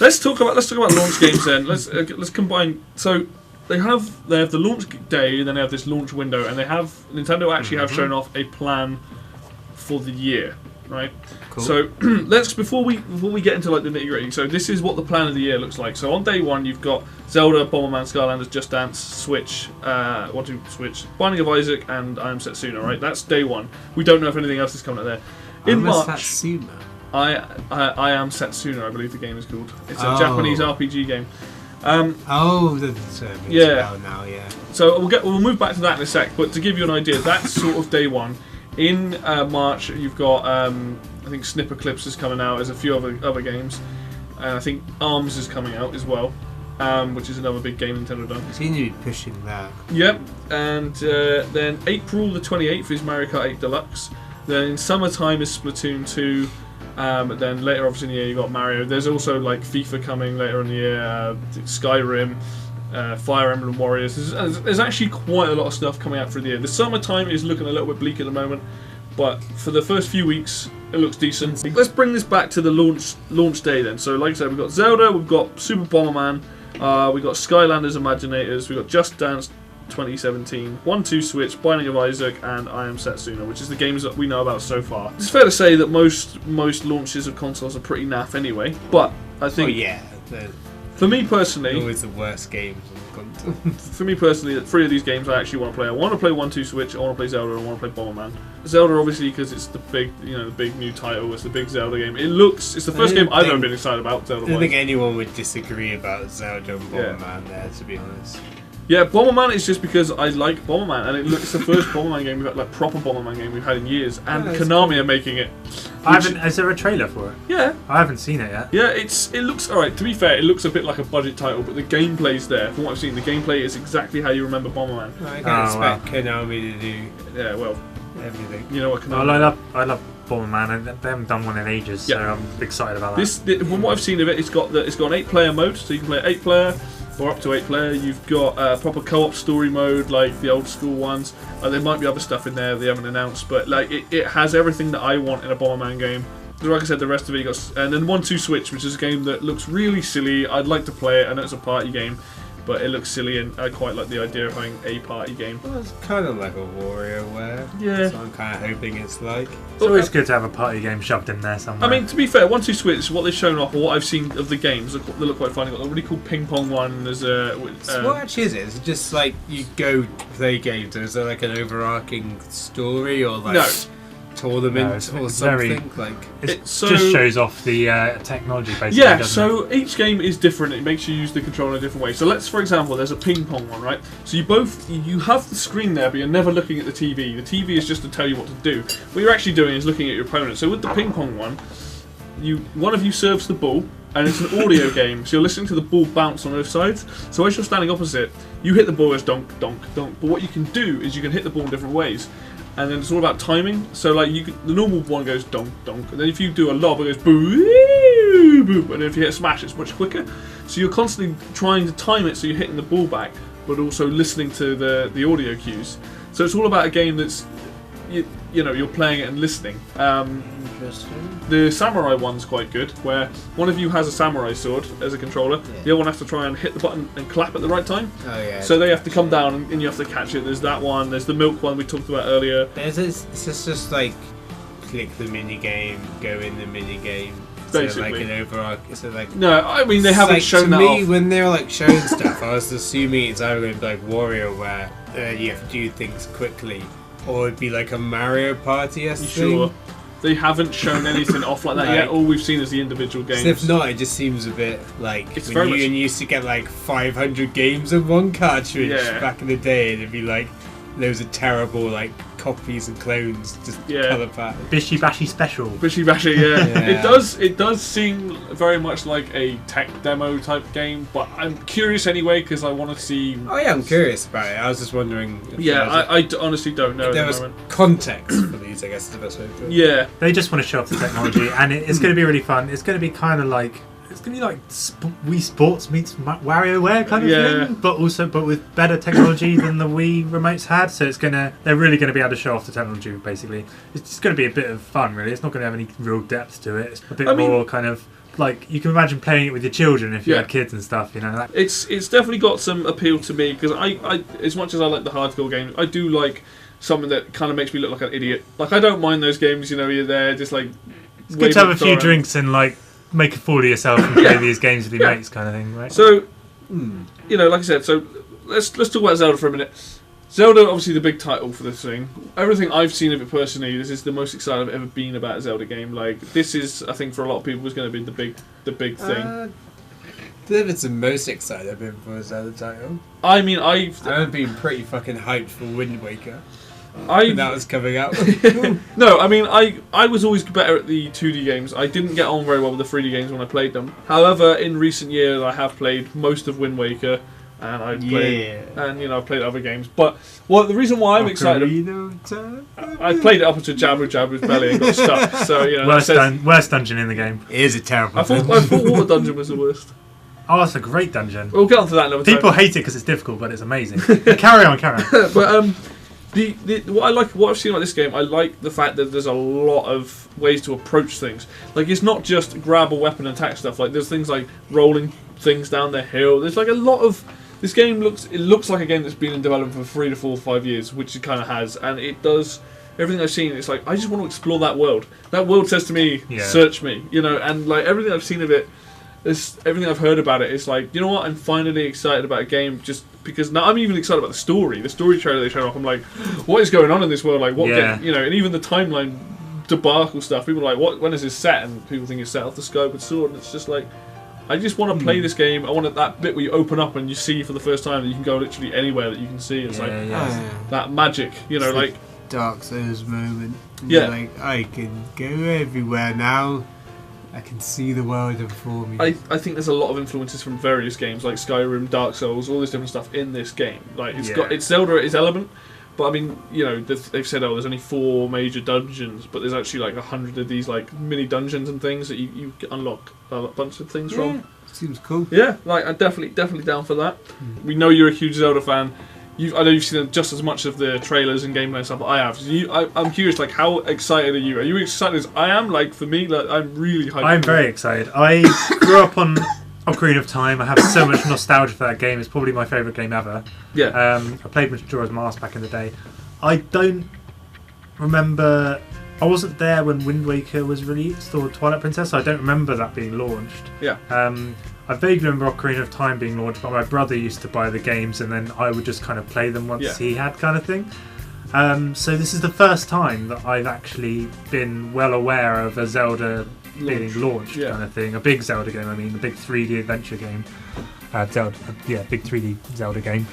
Let's talk about launch games then. Let's combine. So they have the launch day, and then they have this launch window, and Nintendo actually have shown off a plan for the year, right? Cool. So before we get into like the nitty gritty. So this is what the plan of the year looks like. So on day one, you've got Zelda, Bomberman, Skylanders, Just Dance, Switch, Binding of Isaac, and I Am Setsuna. Right, that's day one. We don't know if anything else is coming out there. In March, Satsuma. I Am Setsuna, I believe the game is called. It's a Japanese RPG game. The term is well now, yeah. So we'll move back to that in a sec. But to give you an idea, that's sort of day one. In March, you've got I think Snipper Clips is coming out. There's a few other games, and I think ARMS is coming out as well, which is another big game Nintendo done. You seem to be pushing that. Yep, and then April the 28th is Mario Kart 8 Deluxe. Then in summertime is Splatoon 2. Then later, obviously, in the year you got Mario. There's also like FIFA coming later in the year, Skyrim, Fire Emblem Warriors. There's actually quite a lot of stuff coming out through the year. The summertime is looking a little bit bleak at the moment, but for the first few weeks, it looks decent. Let's bring this back to the launch day then. So, like I said, we've got Zelda, we've got Super Bomberman, we've got Skylanders Imaginators, we've got Just Dance 2017, 1-2 Switch, Binding of Isaac, and I Am Setsuna, which is the games that we know about so far. It's fair to say that most launches of consoles are pretty naff anyway, but I think... Oh yeah. For me personally... Always the worst games on the console. For me personally, 3 of these games I actually want to play. I want to play 1-2 Switch, I want to play Zelda, and I want to play Bomberman. Zelda, obviously, because it's the big new title, it's the big Zelda game. It's the first game I've ever been excited about, Zelda. I don't think anyone would disagree about Zelda and Bomberman there, to be honest. Yeah, Bomberman is just because I like Bomberman, and it's the first Bomberman game we've had, like proper Bomberman game we've had in years, and Konami are making it. Is there a trailer for it? Yeah. I haven't seen it yet. Yeah, it looks alright. To be fair, it looks a bit like a budget title, but the gameplay's there. From what I've seen, the gameplay is exactly how you remember Bomberman. I can't expect Konami to do everything. You know what Konami? Well, I love Bomberman, and they haven't done one in ages, so I'm excited about that. From what I've seen of it, it's got an 8-player mode, so you can play 8-player. Or up to 8-player. You've got proper co-op story mode like the old school ones. There might be other stuff in there they haven't announced, but like it has everything that I want in a Bomberman game. Like I said, the rest of it you got, and then 1-2 Switch, which is a game that looks really silly. I'd like to play it. I know it's a party game, but it looks silly, and I quite like the idea of having a party game. Well, it's kind of like a WarioWare. Yeah. So I'm kind of hoping it's like. It's always good to have a party game shoved in there somewhere. I mean, to be fair, 1-2 Switch, what they've shown off, or what I've seen of the games, they look quite fun. They've got a really cool ping pong one. There's a. So what actually is it? Is it just like you go play games? Or is there like an overarching story or like tournament or something? It just shows off the technology basically. Yeah, so each game is different. It makes you use the controller in a different way. So let's, for example, there's a ping pong one, right? So you have the screen there, but you're never looking at the TV. The TV is just to tell you what to do. What you're actually doing is looking at your opponent. So with the ping pong one, one of you serves the ball, and it's an audio game, so you're listening to the ball bounce on both sides. So as you're standing opposite, you hit the ball as donk, donk, donk. But what you can do is you can hit the ball in different ways. And then it's all about timing. So like the normal one goes donk, donk. And then if you do a lob, it goes boo, boo. And then if you hit a smash, it's much quicker. So you're constantly trying to time it so you're hitting the ball back, but also listening to the audio cues. So it's all about a game that's, you're playing it and listening. Interesting. The samurai one's quite good, where one of you has a samurai sword as a controller, the other one has to try and hit the button and clap at the right time. Oh yeah. So they have to come down and you have to catch it. There's that one. There's the milk one we talked about earlier. It's just like click the mini game, go in the mini game. Basically. So like an overarching. So like. No, I mean they haven't shown that off. To me, when they were like showing stuff, I was assuming it's either going to be like WarioWare, you have to do things quickly, or it'd be like a Mario Party-esque thing. Sure. They haven't shown anything off like that yet. All we've seen is the individual games. So if not, it just seems a bit like it's when you used to get like 500 games of one cartridge back in the day, and it'd be like loads of terrible like copies and clones, just colour pattern. Bishy Bashy Special. Bishy Bashy, yeah. It does seem very much like a tech demo type game, but I'm curious anyway because I want to see. Oh yeah, I'm curious about it. I was just wondering. I honestly don't know. If there was context for these, I guess is the best way to put it. Yeah, they just want to show off the technology, and it's going to be really fun. It's going to be kind of like it's going to be like Wii Sports meets WarioWare kind of thing, but with better technology than the Wii remotes had. So they're really going to be able to show off the technology. Basically, it's just going to be a bit of fun. Really, it's not going to have any real depth to it. It's a bit more kind of like you can imagine playing it with your children if you had kids and stuff. You know, it's definitely got some appeal to me because I as much as I like the hardcore games, I do like something that kind of makes me look like an idiot. Like I don't mind those games. You know, you're there just like. It's good to have a few drinks and like. Make a fool of yourself and play these games with your mates, kind of thing, right? So, you know, like I said, so let's talk about Zelda for a minute. Zelda, obviously, the big title for this thing. Everything I've seen of it personally, this is the most excited I've ever been about a Zelda game. Like, this is, I think, for a lot of people, is going to be the big thing. I believe it's the most excited I've been for a Zelda title. I mean, I've been pretty fucking hyped for Wind Waker. That was coming out. No, I mean, I was always better at the 2D games. I didn't get on very well with the 3D games when I played them. However, in recent years, I have played most of Wind Waker, and I've played other games. But the reason why I'm excited, I played it up into Jabu-Jabu's belly and got stuck. So worst dungeon in the game. It is a terrible. I thought Water Dungeon was the worst. Oh, that's a great dungeon. We'll get onto that another time. People hate it because it's difficult, but it's amazing. Carry on. But what I've seen about this game, I like the fact that there's a lot of ways to approach things. Like, it's not just grab a weapon and attack stuff. Like, there's things like rolling things down the hill. There's like a lot of... This game looks like a game that's been in development for 3 to 4 or 5 years, which it kind of has, and it does... Everything I've seen, it's like, I just want to explore that world. That world says to me, search me, you know, and like everything I've seen of it, everything I've heard about it, it's like, you know what, I'm finally excited about a game just because now I'm even excited about the story. The story trailer they showed off, I'm like, what is going on in this world? Like, what, you know, and even the timeline debacle stuff, people are like, when is this set? And people think it's set off the Skyward Sword, and it's just like, I just want to play this game. I want that bit where you open up and you see for the first time that you can go literally anywhere that you can see. It's that magic, you know, like Dark Souls moment. Yeah, like I can go everywhere now. I can see the world before me. I think there's a lot of influences from various games like Skyrim, Dark Souls, all this different stuff in this game. Like it's Zelda at its element, but I mean, you know, they've said there's only 4 major dungeons, but there's actually like 100 of these like mini dungeons and things that you unlock a bunch of things from. Seems cool. Yeah, like I'm definitely down for that. We know you're a huge Zelda fan. I know you've seen just as much of the trailers and gameplay and stuff that I have. So I'm curious, like, how excited are you? Are you excited as I am? Like, for me, like, I'm really hyped. I'm very excited. I grew up on Ocarina of Time. I have so much nostalgia for that game. It's probably my favourite game ever. Yeah. I played Majora's Mask back in the day. I don't remember... I wasn't there when Wind Waker was released, or Twilight Princess, so I don't remember that being launched. Yeah. I vaguely remember Ocarina of Time being launched, but my brother used to buy the games and then I would just kind of play them once he had, kind of thing. So this is the first time that I've actually been well aware of a Zelda being launched, kind of thing. A big Zelda game, I mean, a big 3D adventure game. Big 3D Zelda game.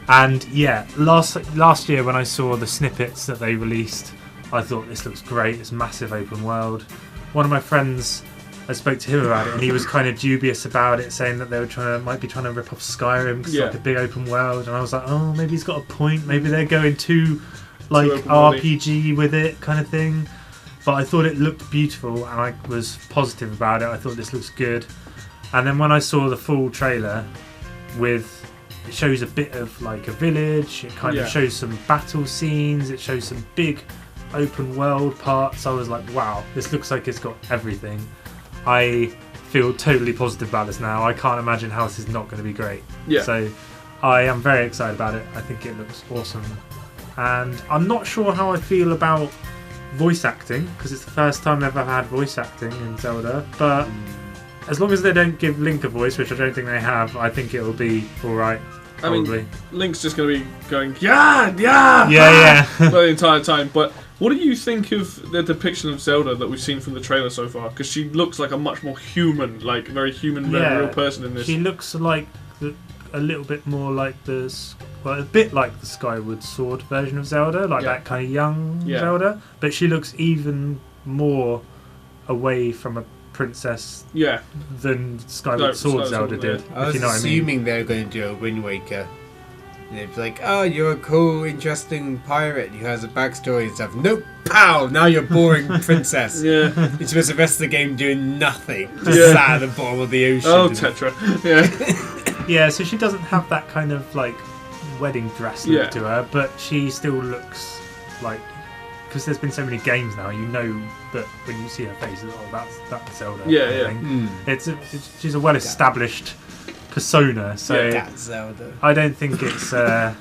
And last year when I saw the snippets that they released, I thought this looks great. It's massive open world. One of my friends, I spoke to him about it, and he was kind of dubious about it, saying that they might be trying to rip off Skyrim because it's like a big open world. And I was like, oh, maybe he's got a point. Maybe they're going too like RPG with it, kind of thing. But I thought it looked beautiful, and I was positive about it. I thought this looks good. And then when I saw the full trailer, it shows a bit of like a village. It kind of shows some battle scenes. It shows some big open world parts. I was like, wow, this looks like it's got everything. I feel totally positive about this now. I can't imagine how this is not going to be great. Yeah. So I am very excited about it. I think it looks awesome. And I'm not sure how I feel about voice acting, because it's the first time I've ever had voice acting in Zelda. But as long as they don't give Link a voice, which I don't think they have, I think it'll be alright. I mean, Link's just going to be going, for the entire time. But what do you think of the depiction of Zelda that we've seen from the trailer so far? Because she looks like a much more human, like very human, real person in this. She looks like a little bit more like a bit like the Skyward Sword version of Zelda, like that kind of young Zelda. But she looks even more away from a princess than Skyward Sword Zelda did. I was assuming they were going to do a Wind Waker And they'd be like, oh, you're a cool, interesting pirate. You has a backstory and stuff. Nope, pow! Now you're boring princess. Yeah. You spent the rest of the game doing nothing. Just sat at the bottom of the ocean. Oh, Tetra. Yeah. Yeah, so she doesn't have that kind of like wedding dress look to her, but she still looks like, because there's been so many games now, you know that when you see her face, oh, that's Zelda. Yeah. She's a well-established persona, so That's Zelda. I don't think it's. I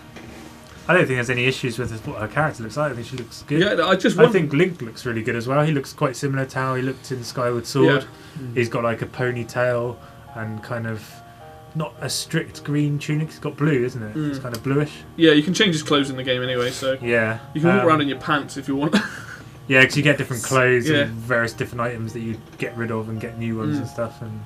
don't think there's any issues with what her character looks like. I think she looks good. Yeah, I think Link looks really good as well. He looks quite similar to how he looked in Skyward Sword. Yeah. He's got like a ponytail and kind of not a strict green tunic. It's got blue, isn't it? It's kind of bluish. Yeah, you can change his clothes in the game anyway, so yeah, you can walk around in your pants if you want. Yeah, because you get different clothes and various different items that you get rid of and get new ones and stuff. And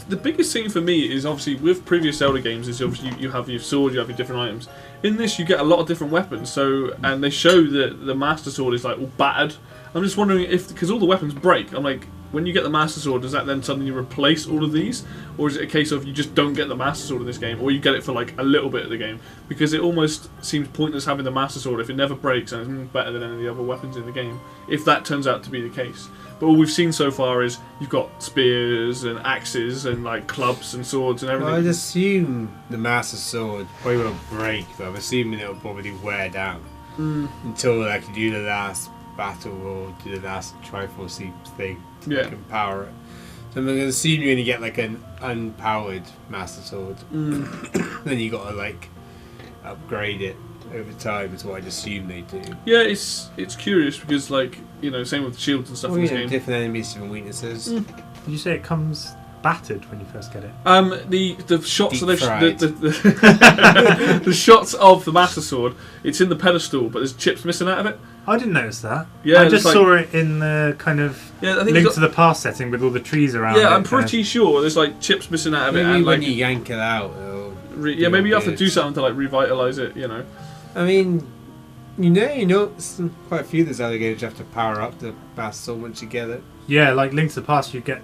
the biggest thing for me is obviously with previous Zelda games is obviously you have your sword, you have your different items. In this, you get a lot of different weapons. So and they show that the Master Sword is like all battered. I'm just wondering if because all the weapons break. I'm like, when you get the Master Sword, does that then suddenly replace all of these, or is it a case of you just don't get the Master Sword in this game, or you get it for like a little bit of the game? Because it almost seems pointless having the Master Sword if it never breaks and it's better than any of the other weapons in the game. If that turns out to be the case, but all we've seen so far is you've got spears and axes and like clubs and swords and everything. Well, I'd assume the Master Sword probably won't break, but I'm assuming it'll probably wear down until like you do the last battle or do the last Triforce thing. You can power it. So I'm going to assume you're going to get like an unpowered Master Sword. Then you got to like upgrade it over time. Is what I'd assume they do. Yeah, it's curious because like same with shields and stuff in this game. Different enemies, different weaknesses. Did you say it comes battered when you first get it? The shots Deep fried. the shots of the Master Sword. It's in the pedestal, but there's chips missing out of it. I didn't notice that. Yeah, I just saw it in the kind of I think Link to the Past setting with all the trees around. Yeah, I'm pretty sure there's like chips missing out of it. Maybe and when like you yank it out, maybe you have to do something to like revitalize it. I mean, quite a few of the Zelda games you have to power up the Master Sword once you get it. Yeah, like Link to the Past, you get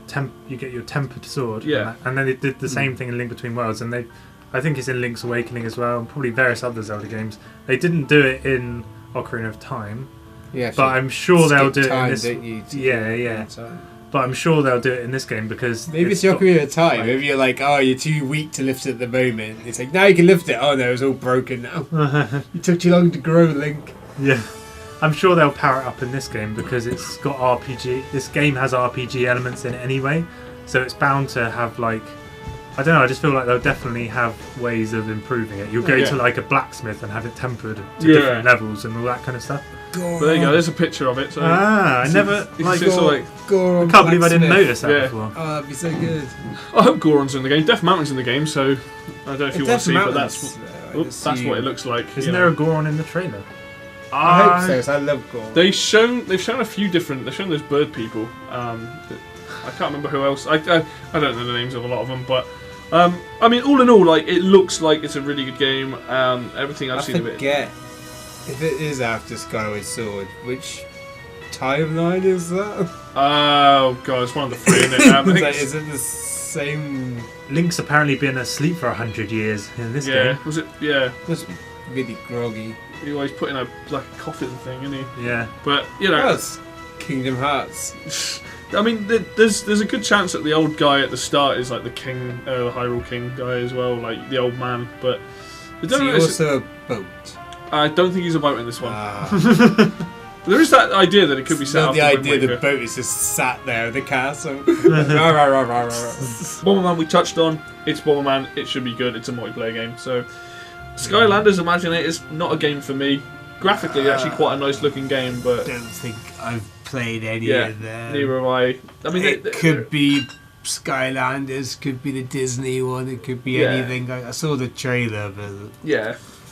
your tempered sword. Yeah, and then they did the same thing in Link Between Worlds, and I think it's in Link's Awakening as well, and probably various other Zelda games. They didn't do it in Ocarina of Time. Yeah, but I'm sure they'll do it in this. Don't you, yeah. But I'm sure they'll do it in this game because maybe it's the Ocarina of Time. Maybe you're like, oh, you're too weak to lift it at the moment. It's like, now you can lift it. Oh no, it's all broken now. You took too long to grow, Link. Yeah. I'm sure they'll power it up in this game because it's got RPG. This game has RPG elements in it anyway, so it's bound to have like, I don't know. I just feel like they'll definitely have ways of improving it. You'll go to like a blacksmith and have it tempered to different levels and all that kind of stuff. But there you go. There's a picture of it. So I never like. I Goron can't believe I didn't notice that before. Oh, that'd be so good. I hope Goron's in the game. Death Mountain's in the game, so I don't know if you want to see, but that's what it looks like. Isn't there a Goron in the trailer? I hope so. 'Cause I love Goron. They've shown a few different. They've shown those bird people. I can't remember who else. I don't know the names of a lot of them, but I mean, all in all, like it looks like it's a really good game. Everything I've seen of it. If it is after Skyward Sword, which timeline is that? Oh god, it's one of the three, isn't it? Is it the same? Link's apparently been asleep for 100 years in this game. Was it? Yeah. Just really groggy. He always put in a coffin thing, isn't he? Yeah. But that's Kingdom Hearts. I mean, there's a good chance that the old guy at the start is like the king, the Hyrule King guy as well, like the old man. But is he also a boat? I don't think he's a boat in this one. There is that idea that it could be set up. The idea the boat is just sat there in the castle. Bomberman we touched on. It's Bomberman. It should be good. It's a multiplayer game. So Skylanders Imaginate is not a game for me. Graphically, actually quite a nice looking game, but I don't think I've played any of them. Neither have I. I mean, it could be Skylanders, could be the Disney one. It could be anything. I saw the trailer, but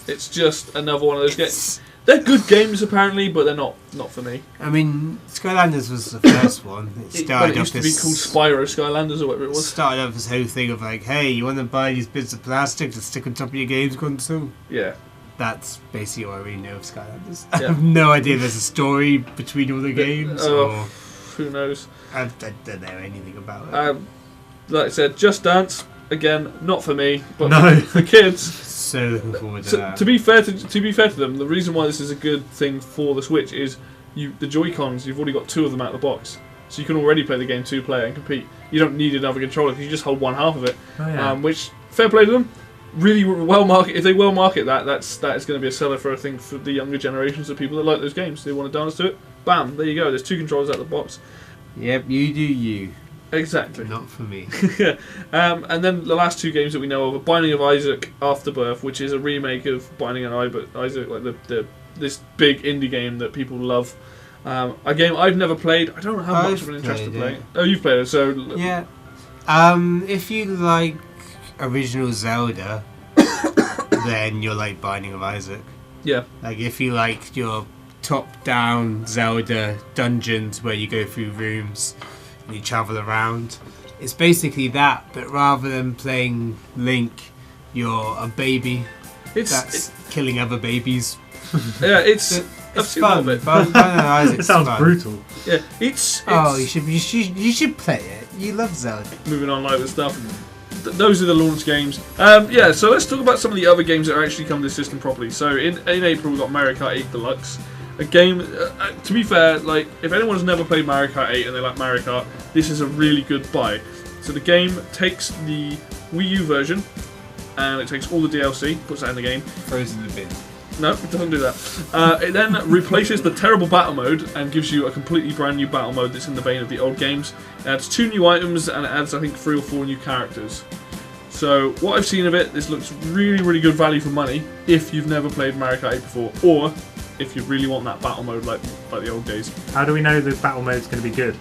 it's just another one of those games. They're good games apparently, but they're not for me. I mean, Skylanders was the first one. It used to be called Spyro Skylanders or whatever it was. Started off this whole thing of like, hey, you want to buy these bits of plastic to stick on top of your games console? Yeah. That's basically all I really know of Skylanders. I have no idea there's a story between all the games. Who knows? I don't know anything about it. Like I said, Just Dance, again, not for me, but No. for kids. So looking forward to that. To be fair to them, the reason why this is a good thing for the Switch is the Joy-Cons. You've already got 2 of them out of the box, so you can already play the game 2-player and compete. You don't need another controller because you just hold one half of it. Oh, yeah. Which fair play to them. Really well market. If they well market that is going to be a seller for, I think, for the younger generations of people that like those games. They want to dance to it. Bam, there you go. There's 2 controllers out of the box. Yep, you do you. Exactly. Not for me. And then the last 2 games that we know of are Binding of Isaac Afterbirth, which is a remake of Binding of Isaac, like this big indie game that people love. A game I've never played. I don't have much of an interest to play. Oh, you've played it, so yeah. If you like original Zelda, then you'll like Binding of Isaac. Yeah. Like if you like your top-down Zelda dungeons where you go through rooms and you travel around, it's basically that, but rather than playing Link, you're a baby that's killing other babies. Yeah, it's fun. Binding of Isaac. It sounds fun. brutal. Yeah, it's Oh, you should play it. You love Zelda. moving on like with stuff. Those are the launch games. Yeah, so let's talk about some of the other games that are actually come to the system properly. So in April we got Mario Kart 8 Deluxe, a game. To be fair, like if anyone's never played Mario Kart 8 and they like Mario Kart, this is a really good buy. So the game takes the Wii U version and it takes all the DLC, puts that in the game. Throws in the bin. No, it doesn't do that. It then replaces the terrible battle mode and gives you a completely brand new battle mode that's in the vein of the old games. It adds 2 new items and it adds, I think, 3 or 4 new characters. So, what I've seen of it, this looks really, really good value for money if you've never played Mario Kart 8 before, or if you really want that battle mode like the old days. How do we know the battle mode's going to be good?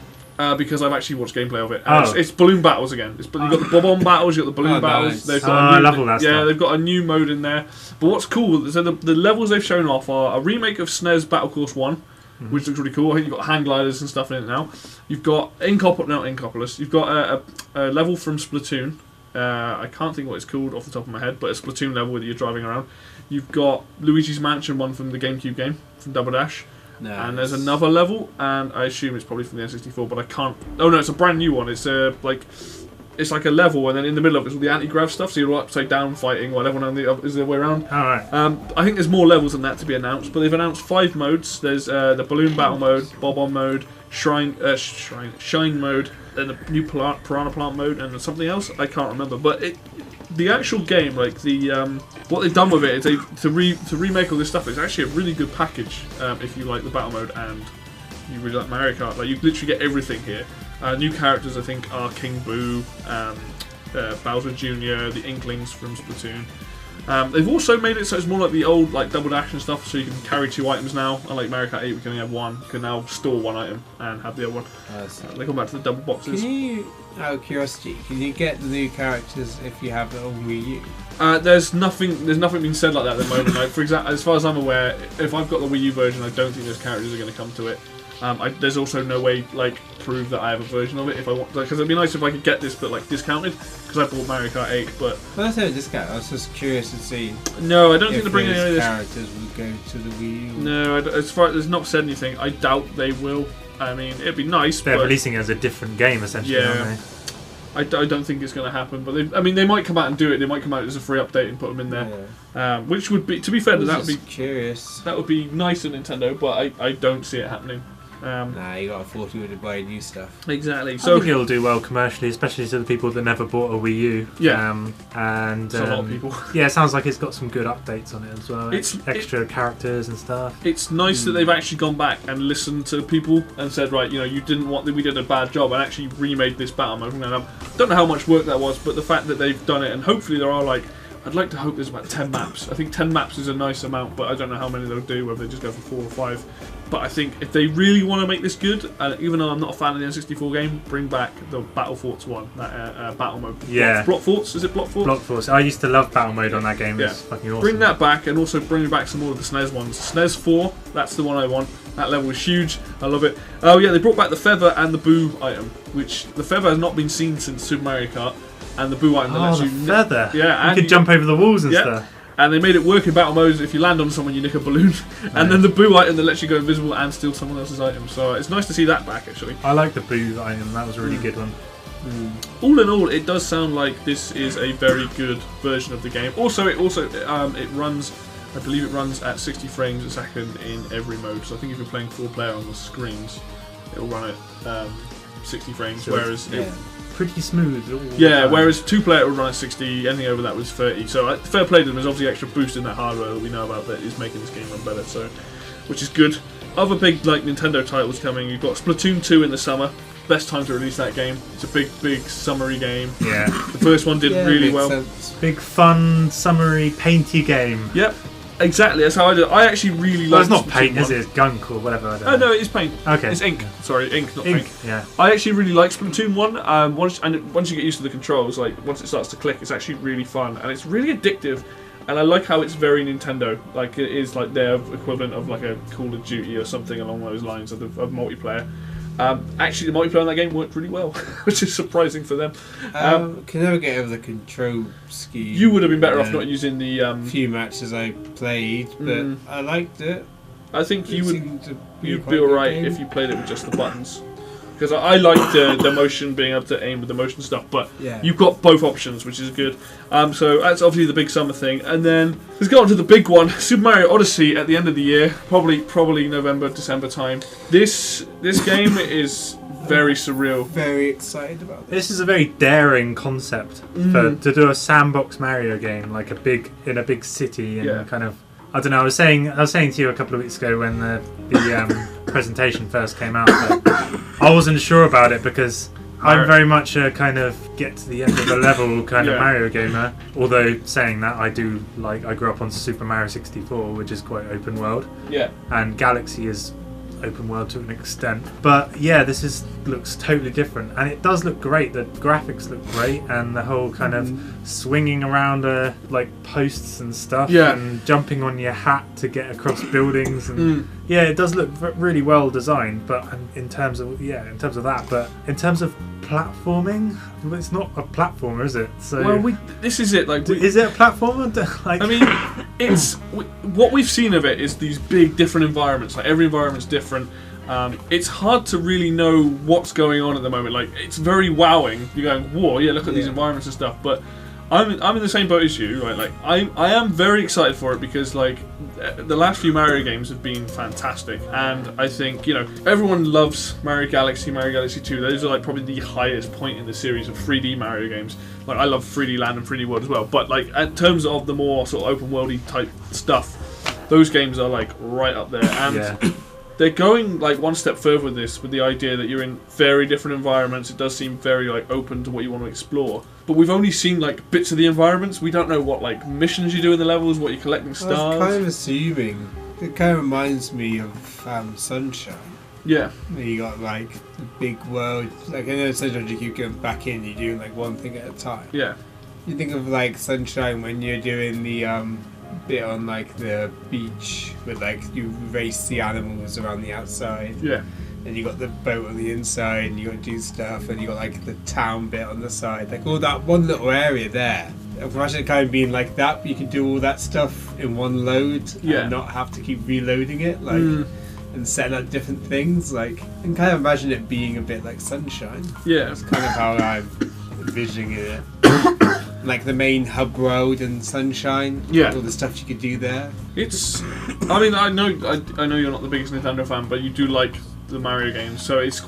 Because I've actually watched gameplay of it. And it's balloon battles again. You've got the bob-on battles, you've got the balloon battles. Nice. They've got I love all that stuff. they've got a new mode in there. But what's cool, so the levels they've shown off are a remake of SNES Battle Course 1, which looks really cool. I think you've got hang gliders and stuff in it now. You've got Inkopolis. You've got a level from Splatoon. I can't think what it's called off the top of my head, but a Splatoon level where you're driving around. You've got Luigi's Mansion one from the GameCube game, from Double Dash. Nice. And there's another level, and I assume it's probably from the N64, but I can't. Oh no, it's a brand new one. It's like a level, and then in the middle of it's all the anti-grav stuff. So you're all upside down fighting, while everyone is the other way around. All right. I think there's more levels than that to be announced, but they've announced 5 modes. There's the balloon battle mode, bob-on mode, shine mode, and the new piranha plant mode, and something else I can't remember. But the actual game, like what they've done with it is to remake all this stuff. It's actually a really good package if you like the battle mode and you really like Mario Kart. Like you literally get everything here. New characters I think are King Boo, Bowser Jr., the Inklings from Splatoon. They've also made it so it's more like the old like Double Dash and stuff, so you can carry 2 items now. Unlike Mario Kart 8, we can only have 1. You can now store 1 item and have the other one. They come back to the double boxes. Can you, out of curiosity, can you get the new characters if you have it on Wii U? There's nothing being said like that at the moment. Like for example, as far as I'm aware, if I've got the Wii U version, I don't think those characters are going to come to it. There's also no way like prove that I have a version of it if I want, because it'd be nice if I could get this but like discounted because I bought Mario Kart 8. But well, that's a discount. I was just curious to see. No, I don't think if they're bringing any of this. characters would go to the Wii U. No, as far as not said anything, I doubt they will. I mean, it'd be nice. They're but releasing it as a different game essentially, Yeah. aren't they? I don't think it's going to happen. But they might come out and do it. They might come out as a free update and put them in there, which would be, to be fair, that would be curious. That would be nice of Nintendo, but I don't see it happening. Nah, you gotta afford to buy new stuff. Exactly. I So think it'll do well commercially, especially to the people that never bought a Wii U. Yeah. And it's a lot of people. yeah, it sounds like it's got some good updates on it as well. It's extra characters and stuff. It's nice that they've actually gone back and listened to people and said, right, you didn't want we did a bad job and actually remade this battle mode. Don't know how much work that was, but the fact that they've done it, and hopefully there are like, I'd like to hope there's about 10 maps. I think 10 maps is a nice amount, but I don't know how many they'll do, whether they just go for 4 or 5. But I think if they really want to make this good, and even though I'm not a fan of the N64 game, bring back the Battle Forts one, that battle mode. Yeah. Block Forts? Is it Block Forts? Block Force. I used to love battle mode on that game. Yeah. It's fucking awesome. Bring that back, and also bring back some more of the SNES ones. SNES 4, that's the one I want. That level is huge. I love it. Oh yeah, they brought back the feather and the Boo item, which the feather has not been seen since Super Mario Kart, and the Boo item that lets the you feather. Yeah, you could jump over the walls and stuff. And they made it work in battle modes. If you land on someone, you nick a balloon. And then the Boo item that lets you go invisible and steal someone else's item. So it's nice to see that back, actually. I like the Boo item. That was a really good one. All in all, it does sound like this is a very good version of the game. Also, it runs. I believe it runs at 60 frames a second in every mode. So I think if you're playing 4-player on the screens, it'll run at 60 frames. So whereas pretty smooth. Whereas 2-player it would run at 60. Anything over that was 30. So fair play to them. There's obviously extra boost in that hardware that we know about that is making this game run better. So, which is good. Other big like Nintendo titles coming. You've got Splatoon 2 in the summer. Best time to release that game. It's a big summery game. Yeah. The first one did really well. Sense. Big fun summery painty game. Yep. Exactly, that's how I do it. I actually really like. It's not paint, is it? It's gunk or whatever. I don't know. No, it is paint. Okay. It's ink. Sorry, ink, not paint. Yeah. I actually really like Splatoon 1. Once you get used to the controls, like once it starts to click, it's actually really fun and it's really addictive. And I like how it's very Nintendo. Like it is like their equivalent of like a Call of Duty or something along those lines of multiplayer. Actually, the multiplayer in that game worked really well, which is surprising for them. Can never get over the control scheme. You would have been better off not using the few matches I played, but I liked it. I think you'd be alright if you played it with just the buttons. Because I like the motion, being able to aim with the motion stuff, but you've got both options, which is good. So that's obviously the big summer thing. And then let's go on to the big one, Super Mario Odyssey at the end of the year, probably November, December time. This game is very surreal. Very excited about this. This is a very daring concept to do a sandbox Mario game, like in a big city and kind of. I don't know. I was saying to you a couple of weeks ago when the presentation first came out that I wasn't sure about it because I'm very much a kind of get to the end of the level kind of Mario gamer. Although saying that, I grew up on Super Mario 64, which is quite open world. Yeah. And Galaxy is open world to an extent, but yeah, this looks totally different, and it does look great. The graphics look great, and the whole kind of swinging around like posts and stuff, and jumping on your hat to get across buildings, and it does look really well designed. But in terms of that, but in terms of platforming, well, it's not a platformer, is it? So this is it. Like, is it a platformer? Like, I mean, it's what we've seen of it is these big different environments. Like every environment's different. It's hard to really know what's going on at the moment. Like it's very wowing. You're going, whoa, look at these environments and stuff. But I'm in the same boat as you, right? Like I am very excited for it because like the last few Mario games have been fantastic, and I think everyone loves Mario Galaxy, Mario Galaxy 2. Those are like probably the highest point in the series of 3D Mario games. Like I love 3D Land and 3D World as well, but like in terms of the more sort of open worldy type stuff, those games are like right up there, and they're going like one step further with this, with the idea that you're in very different environments. It does seem very like open to what you want to explore, but we've only seen like bits of the environments. We don't know what like missions you do in the levels, what you're collecting stars. I was kind of assuming it kind of reminds me of Sunshine. Yeah, where you got like the big world. Like I know Sunshine, you keep going back in. You're doing like one thing at a time. Yeah, you think of like Sunshine when you're doing the bit on like the beach with like you race the animals around the outside. Yeah. And you got the boat on the inside and you got to do stuff, and you got like the town bit on the side. Like all that one little area there. I can imagine it kind of being like that, but you can do all that stuff in one load and not have to keep reloading it, like and setting up different things. Like I can kind of imagine it being a bit like Sunshine. Yeah. That's kind of how I'm envisioning it. Like the main hub world and Sunshine, all the stuff you could do there. I mean, I know you're not the biggest Nintendo fan, but you do like the Mario games, so it's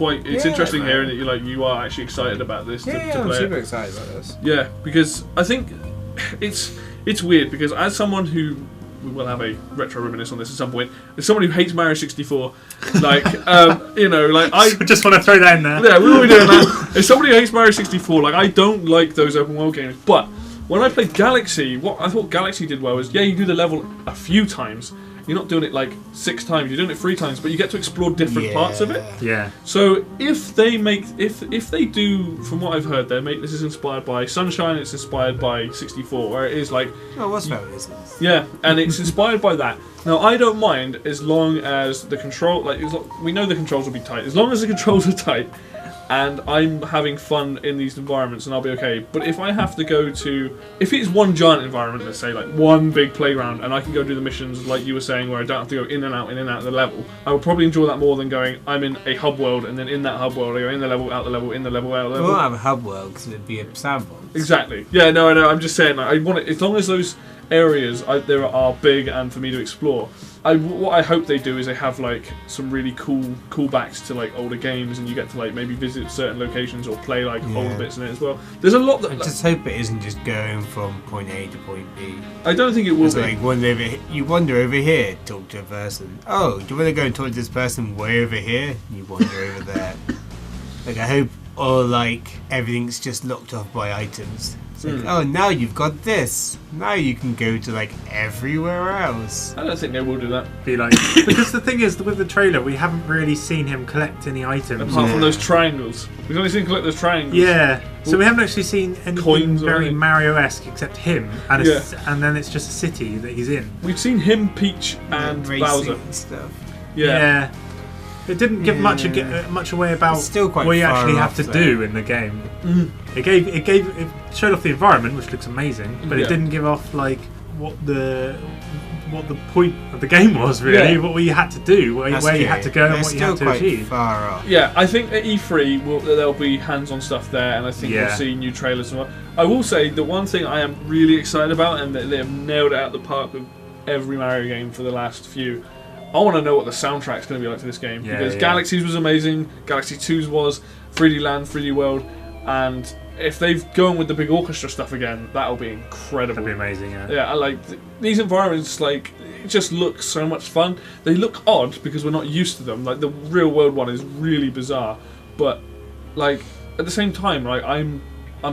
interesting hearing that you are actually excited about this. I'm super excited about this. Yeah, because I think it's weird because as someone who we will have a retro reminisce on this at some point. As someone who hates Mario 64, like I just want to throw that in there. Yeah, we will be doing that. As somebody who hates Mario 64, like I don't like those open world games. But when I played Galaxy, what I thought Galaxy did well was you do the level a few times. You're not doing it like 6 times. You're doing it 3 times, but you get to explore different parts of it. Yeah. So if they do, from what I've heard, this is inspired by Sunshine. It's inspired by 64, where it is like. Oh, what's that? Is it? Yeah, and it's inspired by that. Now I don't mind as long as the control, we know the controls will be tight. As long as the controls are tight, and I'm having fun in these environments, and I'll be okay. But if I have to go to, if it's one giant environment, let's say like one big playground, and I can go do the missions like you were saying, where I don't have to go in and out of the level, I would probably enjoy that more than going, I'm in a hub world, and then in that hub world I go in the level, out the level, in the level, out the We level. won't have a hub world because it'd be a sandbox. Exactly. Yeah, no, I know. I'm just saying, like, I want it, as long as those areas there are big and for me to explore. What I hope they do is they have like some really cool callbacks to like older games, and you get to like maybe visit certain locations or play like older bits in it as well. There's a lot that I just hope it isn't just going from point A to point B. I don't think it will be. Like you wander over here, talk to a person. Oh, do you want to go and talk to this person way over here? You wander over there. Like I hope, or like everything's just locked off by items. It's like, oh, now you've got this. Now you can go to like everywhere else. I don't think they will do that. Be like, because the thing is, with the trailer, we haven't really seen him collect any items. Apart from those triangles. We've only seen him collect those triangles. Yeah. So we haven't actually seen anything Coins or very anything. Mario-esque except him, and, and then it's just a city that he's in. We've seen him, Peach, and Racing Bowser. and stuff. Yeah. It didn't give much away about It's still quite what you far actually have off, to though. do in the game. It showed off the environment, which looks amazing, but it didn't give off like what the point of the game was really. Yeah. What you had to do, where you had to go, and what you had to achieve. Far off. Yeah, I think at E3 there'll be hands-on stuff there, and I think we'll see new trailers and all. I will say the one thing I am really excited about, and they have nailed it out the park with every Mario game for the last few. I want to know what the soundtrack's going to be like to this game, because Galaxies was amazing, Galaxy 2's was, 3D Land, 3D World, and if they've gone with the big orchestra stuff again, that'll be incredible. That'd be amazing, yeah. Yeah, I like these environments. Like, it just looks so much fun. They look odd because we're not used to them. Like the real world one is really bizarre, but like at the same time, like I'm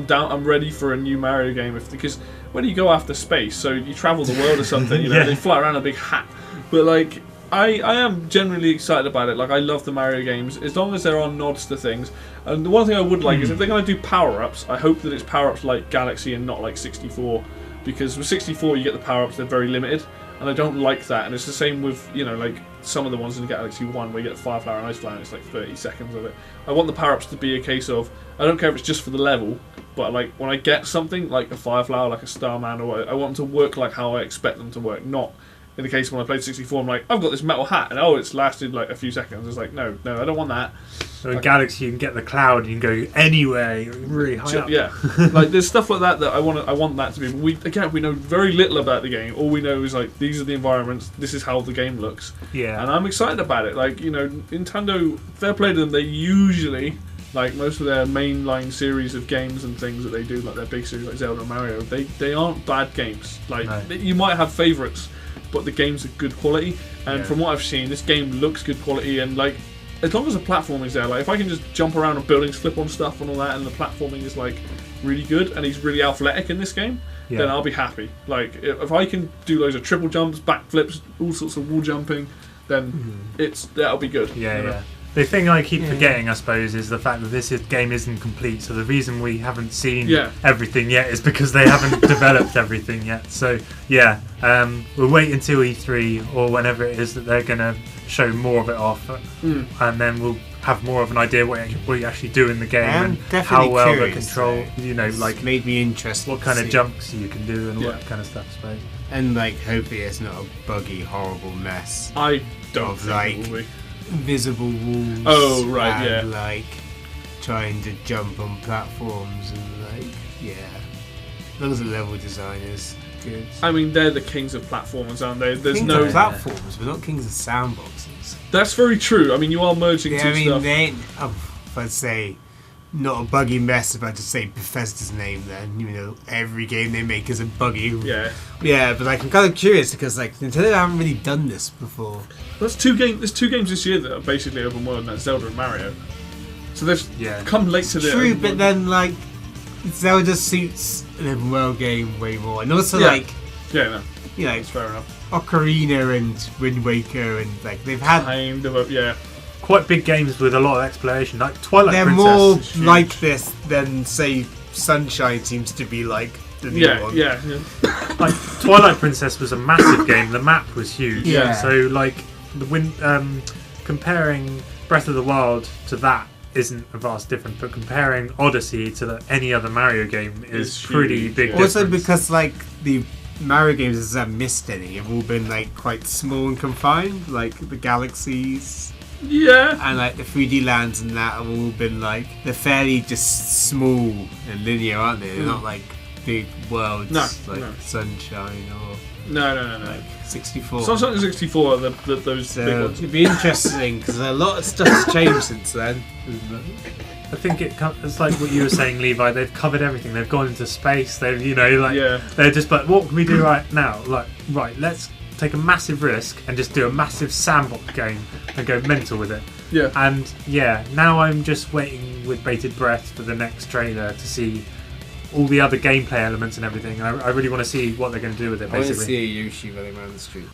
down. I'm ready for a new Mario game because when you go after space, so you travel the world or something, you know, they fly around in a big hat, but like. I am generally excited about it. Like, I love the Mario games, as long as there are nods to things. And the one thing I would like is if they're going to do power-ups, I hope that it's power-ups like Galaxy and not like 64. Because with 64 you get the power-ups, they're very limited. And I don't like that. And it's the same with, you know, like some of the ones in Galaxy 1 where you get Fire Flower and Ice Flower and it's like 30 seconds of it. I want the power-ups to be a case of, I don't care if it's just for the level, but like when I get something like a Fire Flower, like a Starman, or I want them to work like how I expect them to work, not... In the case when I played 64, I'm like, I've got this metal hat, and it's lasted like a few seconds. It's like, no, I don't want that. So in Galaxy, you can get the cloud, you can go anywhere, you're really high up. Yeah, like there's stuff like that I want that to be. We know very little about the game. All we know is like these are the environments, this is how the game looks. Yeah, and I'm excited about it. Like, you know, Nintendo, fair play to them. They usually, like most of their mainline series of games and things that they do, like their big series like Zelda and Mario, they aren't bad games. Like you might have favourites, but the games are good quality, and from what I've seen, this game looks good quality, and like as long as the platform is there, like if I can just jump around on buildings, flip on stuff and all that, and the platforming is like really good, and he's really athletic in this game, then I'll be happy. Like if I can do loads of triple jumps, backflips, all sorts of wall jumping, then that'll be good. Yeah. The thing I keep forgetting, I suppose, is the fact that this game isn't complete. So the reason we haven't seen everything yet is because they haven't developed everything yet. So we'll wait until E3 or whenever it is that they're going to show more of it off, and then we'll have more of an idea what you actually do in the game and how well the control, you know, like made me interested. What kind of jumps you can do and all that kind of stuff, I suppose. And like, hopefully, it's not a buggy, horrible mess. I don't think like it will be. Visible walls. Oh right, and, like trying to jump on platforms and like as long as the level design is good. I mean, they're the kings of platformers, aren't they? There's kings no of platforms, but not kings of sandboxes. That's very true. I mean, you are merging two stuff. They ain't. If I'd say not a buggy mess, if I just say Bethesda's name, then you know every game they make is a buggy. Yeah, but like I'm kind of curious because like Nintendo haven't really done this before. There's two games this year that are basically open world, and that's Zelda and Mario. So they've come late to the true, but then like Zelda suits an open world game way more, and also you know, that's fair enough. Ocarina and Wind Waker, and like they've had kind of quite big games with a lot of exploration. Like Twilight They're Princess more like this than say Sunshine seems to be like the new one. Like Twilight Princess was a massive game. The map was huge. Yeah. So like comparing Breath of the Wild to that isn't a vast difference, but comparing Odyssey to any other Mario game is It's pretty huge, big yeah. difference. Also because like the Mario games haven't missed any, have all been like quite small and confined, like the galaxies Yeah. and like the 3D lands and that have all been like, they're fairly just small and linear, aren't they? They're not like big worlds like Sunshine or No. like 64. Sunshine 64 are those So big ones. it'd be interesting because a lot of stuff's changed since then, isn't it? I think it's like what you were saying, Levi. They've covered everything. They've gone into space. They've, they're just like, what can we do right now? Like, right, let's take a massive risk and just do a massive sandbox game and go mental with it. Yeah. And now I'm just waiting with bated breath for the next trailer to see all the other gameplay elements and everything. And I really want to see what they're going to do with it. I want to Basically, see a Yoshi running around the street.